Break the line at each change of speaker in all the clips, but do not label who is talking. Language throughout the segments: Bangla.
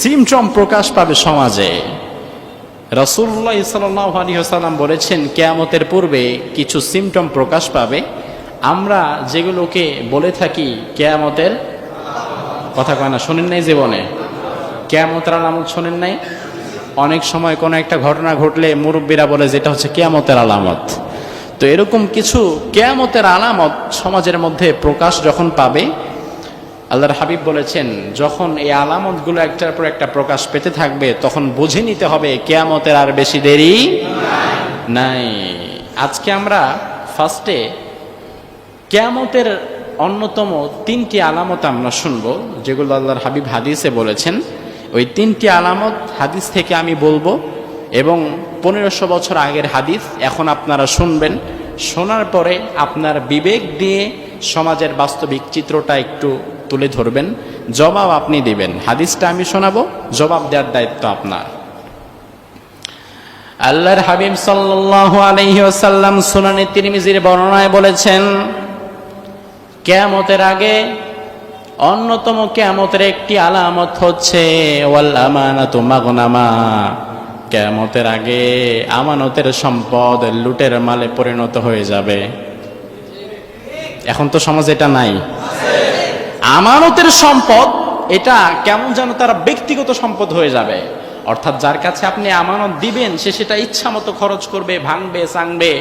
সিমটম প্রকাশ পাবে সমাজে। রাসূলুল্লাহ সাল্লাল্লাহু আলাইহি ওয়াসাল্লাম বলেছেন কিয়ামতের পূর্বে কিছু সিমটম প্রকাশ পাবে, আমরা যেগুলোকে বলে থাকি কিয়ামতের কথা কয় না, শোনেন নাই জীবনে? কিয়ামতের আলামত শোনেন নাই? অনেক সময় কোনো একটা ঘটনা ঘটলে মুরব্বীরা বলে যেটা হচ্ছে কিয়ামতের আলামত। তো এরকম কিছু কিয়ামতের আলামত সমাজের মধ্যে প্রকাশ যখন পাবে, আল্লাহর হাবিব বলেছেন যখন এই আলামতগুলো একটার পর একটা প্রকাশ পেতে থাকবে তখন বুঝে নিতে হবে কিয়ামতের আর বেশি দেরি নাই। আজকে আমরা ফার্স্টে কিয়ামতের অন্যতম 3টি আলামত আমরা শুনবো, যেগুলো আল্লাহর হাবিব হাদিসে বলেছেন। ওই 3টি আলামত হাদিস থেকে আমি বলবো এবং 1500 বছর আগের হাদিস এখন আপনারা শুনবেন। শোনার পরে আপনার বিবেক দিয়ে সমাজের বাস্তবিক চিত্রটা একটু তুলে ধরবেন, জবাব আপনি দিবেন। হাদিসটা আমি শোনাবো, জবাব দেওয়ার দায়িত্ব আপনার। আল্লাহর হাবিব সাল্লাল্লাহু আলাইহি ওয়াসাল্লাম সুনানে তিরমিজির বর্ণনায় বলেছেন, কিয়ামতের আগে অন্যতম কিয়ামতের একটি আলামত হচ্ছে ওয়াল আমানাতু মাগনামা। কিয়ামতের আগে আমানতের সম্পদ লুটের মালে পরিণত হয়ে যাবে। এখন তো সমাজে এটা নাই। আমানতের সম্পদ এটা কেমন যেন তার ব্যক্তিগত সম্পদ হয়ে যাবে। অর্থাৎ যার কাছে আপনি আমানত দিবেন সে সেটা ইচ্ছা মতো খরচ করবে, ভাঙবে, চাঙবে।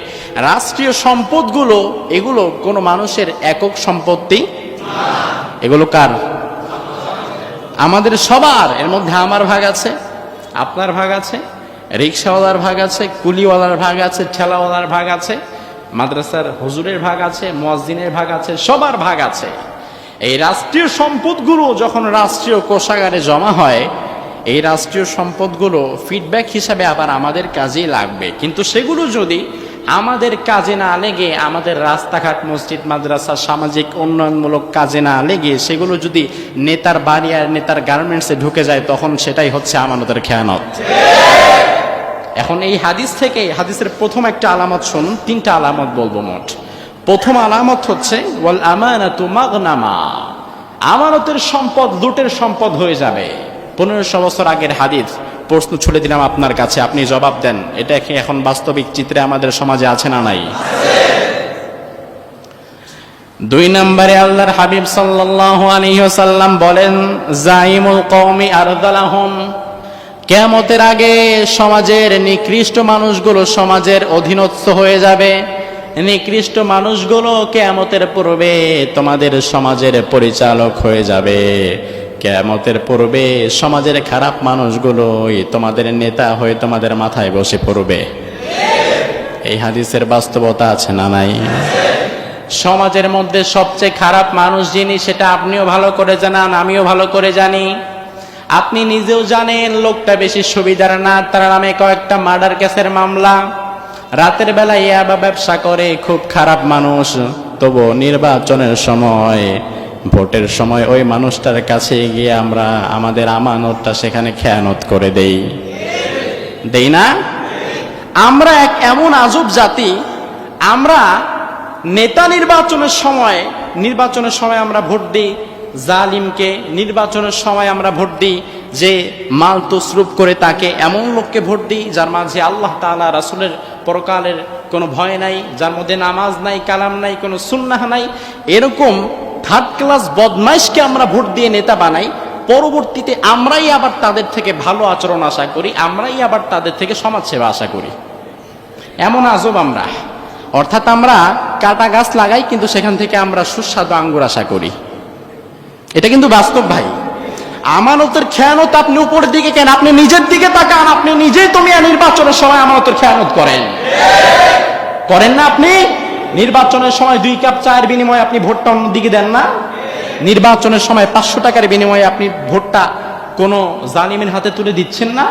রাষ্ট্রীয় সম্পদগুলো এগুলো কোনো মানুষের একক সম্পত্তি, এগুলো কার? আমাদের সবার। এর মধ্যে আমার ভাগ আছে, আপনার ভাগ আছে, রিক্সাওয়ালার ভাগ আছে, কুলিওয়ালার ভাগ আছে, ঠেলাওয়ালার ভাগ আছে, মাদ্রাসার হুজুরের ভাগ আছে, মুয়াজ্জিনের ভাগ আছে, সবার ভাগ আছে। এই রাষ্ট্রীয় সম্পদগুলো যখন রাষ্ট্রীয় কোষাগারে জমা হয়, এই রাষ্ট্রীয় সম্পদগুলো ফিডব্যাক হিসাবে আবার আমাদের কাজেই লাগবে। কিন্তু সেগুলো যদি আমাদের কাজে না লেগে, আমাদের রাস্তাঘাট, মসজিদ, মাদ্রাসা, সামাজিক উন্নয়নমূলক কাজে না লেগে সেগুলো যদি নেতার বাড়ি আর নেতার গার্মেন্টসে ঢুকে যায়, তখন সেটাই হচ্ছে আমানতের খেয়ানত। এখন এই হাদিস থেকে, হাদিসের প্রথম একটা আলামত শুনুন, 3টা আলামত বলবো মোট। প্রথম আলামত হচ্ছে ওয়াল আমানাতু মাগনামা, আমানতের সম্পদ লুটের সম্পদ হয়ে যাবে। 1500 বছর আগের হাদিস। প্রশ্ন ছুড়ে দিলাম আপনার কাছে, আপনি জবাব দেন, এটা কি এখন বাস্তবিক চিত্রে আমাদের সমাজে আছে না নাই? 2 নম্বরে আল্লাহর হাবিব সাল্লাল্লাহু আলাইহি ওয়াসাল্লাম বলেন, জাইমুল কওমি আরযালাহুম। কিয়ামতের আগে সমাজের নিকৃষ্ট মানুষগুলো সমাজের অধীনস্থ হয়ে যাবে। নিকৃষ্ট মানুষগুলো কিয়ামতের পূর্বে তোমাদের সমাজের পরিচালক হয়ে যাবে। কিয়ামতের পূর্বে সমাজের খারাপ মানুষগুলোই তোমাদের নেতা হয়ে তোমাদের মাথায় বসে পড়বে। এই হাদিসের বাস্তবতা আছে না নাই? সমাজের মধ্যে সবচেয়ে খারাপ মানুষ যিনি, সেটা আপনিও ভালো করে জানেন, আমিও ভালো করে জানি। আপনি নিজেও জানেন লোকটা বেশি সুবিধার না, তার নামে কয়েকটা মার্ডার কেসের মামলা, রাতের বেলা ইয়াবা ব্যবসা করে, খুব খারাপ মানুষ। তবু নির্বাচনের সময়, ভোটের সময় ওই মানুষটার কাছে গিয়ে আমরা আমাদের আমানতটা সেখানে খেয়ানত করে দেই না? আমরা এক এমন আজব জাতি, আমরা নেতা নির্বাচনের সময় আমরা ভোট দিই জালিমকে, নির্বাচনের সময় আমরা ভোট দিই যে মাল তসরুপ করে তাকে, এমন লোককে ভোট দিই যার মাঝে আল্লাহ তাআলা রাসূলের পরকালের কোনো ভয় নাই, যার মধ্যে নামাজ নাই, কালাম নাই, কোনো সুন্নাহ নাই। এরকম থার্ড ক্লাস বদমাইশকে আমরা ভোট দিয়ে নেতা বানাই। পরবর্তীতে আমরাই আবার তাদের থেকে ভালো আচরণ আশা করি, আমরাই আবার তাদের থেকে সমাজসেবা আশা করি। এমন আজব আমরা। অর্থাৎ আমরা কাটা গাছ লাগাই কিন্তু সেখান থেকে আমরা সুস্বাদু আঙ্গুর আশা করি। এটা কিন্তু বাস্তব ভাই। আমানতের খেয়ানত আপনি উপরের দিকে কেন, আপনি নিজের দিকে তাকান। আপনি নিজেই তো মিয়া নির্বাচনের সময় আমানতের খেয়ানত করেন না? আপনি নির্বাচনের সময় 2 কাপ চায়ের বিনিময়ে আপনি ভোটটা অন্যদিকে দেন না? নির্বাচনের সময় 500 টাকার বিনিময়ে আপনি ভোটটা কোনো জালিমের হাতে তুলে দিচ্ছেন না?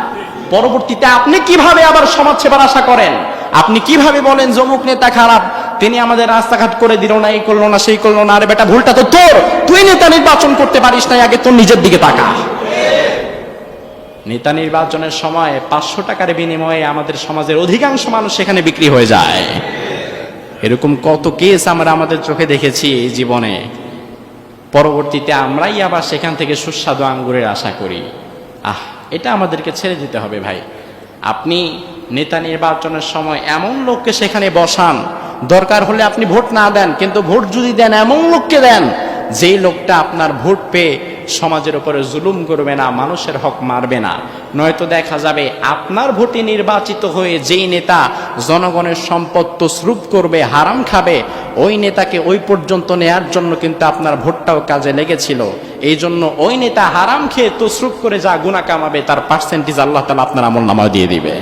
পরবর্তীতে আপনি কিভাবে আবার সমাজ সেবার আশা করেন? আপনি কিভাবে বলেন জমুক নেতা খারাপ, তিনি আমাদের রাস্তাঘাট করে দিল না, এই করলো না, সেই করলো না। আরে বেটা, ভুলটা তো তোর, তুই নেতা নির্বাচন করতে পারিস নাই, আগে তোর নিজের দিকে তাকা। নেতা নির্বাচনের সময় 500 টাকার বিনিময়ে আমাদের সমাজের অধিকাংশ মানুষ সেখানে বিক্রি হয়ে যায়। এরকম কত কেস আমরা আমাদের চোখে দেখেছি এই জীবনে। পরবর্তীতে আমরাই আবার সেখান থেকে সুস্বাদু আঙ্গুরের আশা করি। এটা আমাদেরকে ছেড়ে দিতে হবে ভাই। আপনি নেতা নির্বাচনের সময় এমন লোককে সেখানে বসান, দরকার হলে আপনি ভোট না দেন, কিন্তু ভোট যদি দেন এমন লোককে দেন যেই লোকটা আপনার ভোট পেয়ে সমাজের উপরে জুলুম করবে না, মানুষের হক মারবে না। নয়তো দেখা যাবে আপনার ভোটে নির্বাচিত হয়ে যেই নেতা জনগণের সম্পদ তছরুপ করবে, হারাম খাবে, ওই নেতাকে ওই পর্যন্ত নেয়ার জন্য কিন্তু আপনার ভোটটাও কাজে লেগেছিল। এই জন্য ওই নেতা হারাম খেয়ে তছরুপ করে যা গুনাহ কামাবে তার পার্সেন্টেজ আল্লাহ তাআলা আপনার আমলনামায় দিয়ে দিবে।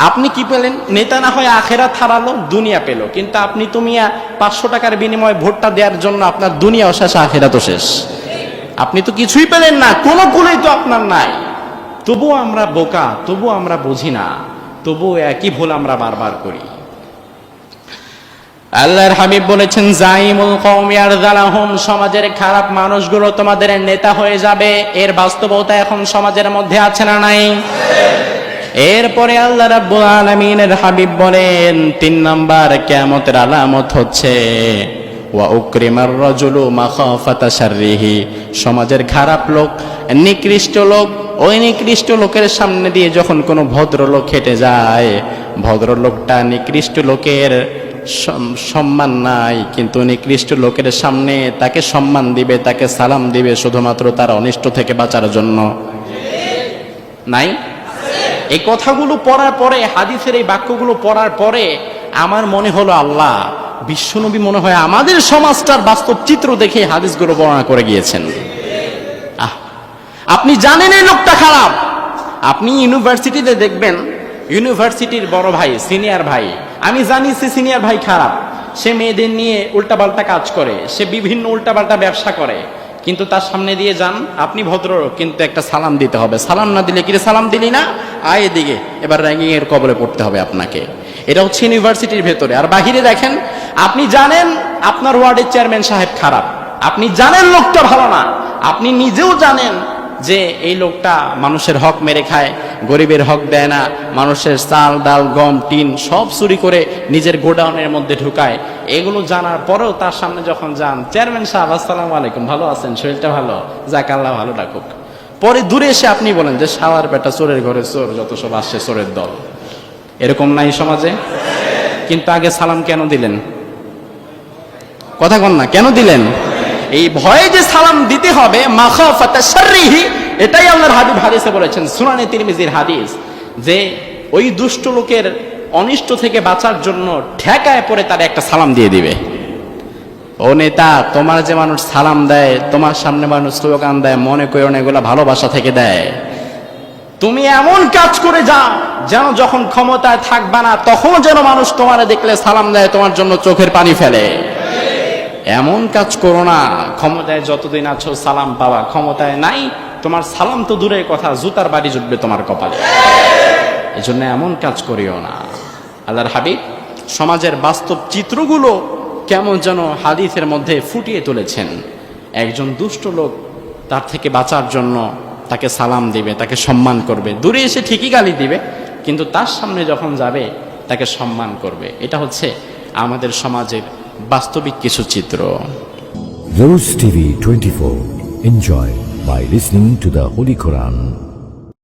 আপনি কি পেলেন? নেতা না হয় আখেরাত হারালো, দুনিয়া পেল, কিন্তু আপনি 500 টাকার বিনিময়ে ভোটটা দেওয়ার জন্য আপনার দুনিয়াও শেষ, আখেরাতও শেষ। আপনি তো কিছুই পেলেন না, কোনো কুলেই তো আপনার নাই। তবুও আমরা বোকা, তবুও আমরা বুঝি না, তবুও একই ভুল আমরা বারবার করি। আল্লাহর হাবিব বলেছেন, জাইমুল কওমি আরযালাহুম, সমাজের খারাপ মানুষগুলো তোমাদের নেতা হয়ে যাবে। এর বাস্তবতা এখন সমাজের মধ্যে আছে না নাই? এরপরে আল্লাহ রাব্বুল আলামিনের হাবিব বলেন, 3 নাম্বার কিয়ামতের আলামত হচ্ছে ওয়া উকরিমার রাজুলু মাখাফাতা শাররিহি, সমাজের খারাপ লোক, নিকৃষ্ট লোক, ওই নিকৃষ্ট লোকের সামনে দিয়ে যখন কোনো ভদ্রলোক হেঁটে যায়, ভদ্রলোকটা নিকৃষ্ট লোকের সম্মান নাই, কিন্তু নিকৃষ্ট লোকের সামনে তাকে সম্মান দিবে, তাকে সালাম দিবে, শুধুমাত্র তার অনিষ্ট থেকে বাঁচার জন্য। নাই? এই কথাগুলো পড়ার পরে, হাদিসের এই বাক্যগুলো পড়ার পরে আমার মনে হলো, আল্লাহ, বিশ্বনবী মনে হয় আমাদের সমাজটার বাস্তব চিত্র দেখে হাদিসগুলো বর্ণনা করে গিয়েছেন। আপনি জানেন এই লোকটা খারাপ। আপনি ইউনিভার্সিটিতে দেখবেন, ইউনিভার্সিটির বড় ভাই, সিনিয়র ভাই, আমি জানি সে সিনিয়র ভাই খারাপ, সে মেয়েদের নিয়ে উল্টাপাল্টা কাজ করে, সে বিভিন্ন উল্টাপাল্টা ব্যবসা করে, কিন্তু তার সামনে দিয়ে যান, আপনি ভদ্রলোক, কিন্তু একটা সালাম দিতে হবে। সালাম না দিলে, কিরে সালাম দিলি না, আয় এদিকে, এবার র্যাঙ্কিং এর কবলে পড়তে হবে আপনাকে। এটা হচ্ছে ইউনিভার্সিটির ভেতরে। আর বাহিরে দেখেন, আপনি জানেন আপনার ওয়ার্ডের চেয়ারম্যান সাহেব খারাপ, আপনি জানেন লোকটা ভালো না, আপনি নিজেও জানেন যে এই লোকটা মানুষের হক মেরে খায়, গরিবের হক দেয় না, মানুষের চাল ডাল গম টিন সব চুরি করে নিজের গোডাউনের মধ্যে ঢুকায়। এগুলো জানার পরেও তার সামনে যখন যান, চেয়ারম্যান সাহেব আসসালামু আলাইকুম, ভালো আছেন, শরীরটা ভালো, যাক আল্লাহ ভালো রাখুক। পরে দূরে এসে আপনি বলেন যে শালার বেটা, চোরের ঘরে চোর, যত সব আসছে চোরের দল। এরকম নাই সমাজে? কিন্তু আগে সালাম কেন দিলেন? কথা কন না, কেন দিলেন? এই ভয়ে যে সালাম দিতে হবে, মাখাফাতা শাররিহি, এটাই আল্লাহর হাবিব হাদিসে বলেছেন, সুনানে তিরমিজির হাদিস, যে ওই দুষ্ট লোকের অনিষ্ট থেকে বাঁচার জন্য ঠেকায় পড়ে তার একটা সালাম দিয়ে দিবে। ও নেতা, তোমার যে মানুষ সালাম দেয়, তোমার সামনে মানুষ স্লোগান দেয়, মনে করো না এগুলা ভালোবাসা থেকে দেয়। তুমি এমন কাজ করে যাও যেন যখন ক্ষমতায় থাকবা না, তখন যেন মানুষ তোমার দেখলে সালাম দেয়, তোমার জন্য চোখের পানি ফেলে। এমন কাজ করো না, ক্ষমতায় যতদিন আছো সালাম পাওয়া, ক্ষমতায় নাই তোমার সালাম তো দূরের কথা, জুতার বাড়ি জুটবে তোমার কপালে। এই জন্য এমন কাজ করিও না। আল্লাহর হাবিব সমাজের বাস্তব চিত্রগুলো কেমন যেন হাদিসের মধ্যে ফুটিয়ে তুলেছেন। একজন দুষ্ট লোক, তার থেকে বাঁচার জন্য তাকে সালাম দিবে, তাকে সম্মান করবে, দূরে এসে ঠিকই গালি দিবে, কিন্তু তার সামনে যখন যাবে তাকে সম্মান করবে। এটা হচ্ছে আমাদের সমাজের বাস্তবিক কিছু চিত্র।
Rose TV 24. Enjoy by listening to the Holy Quran.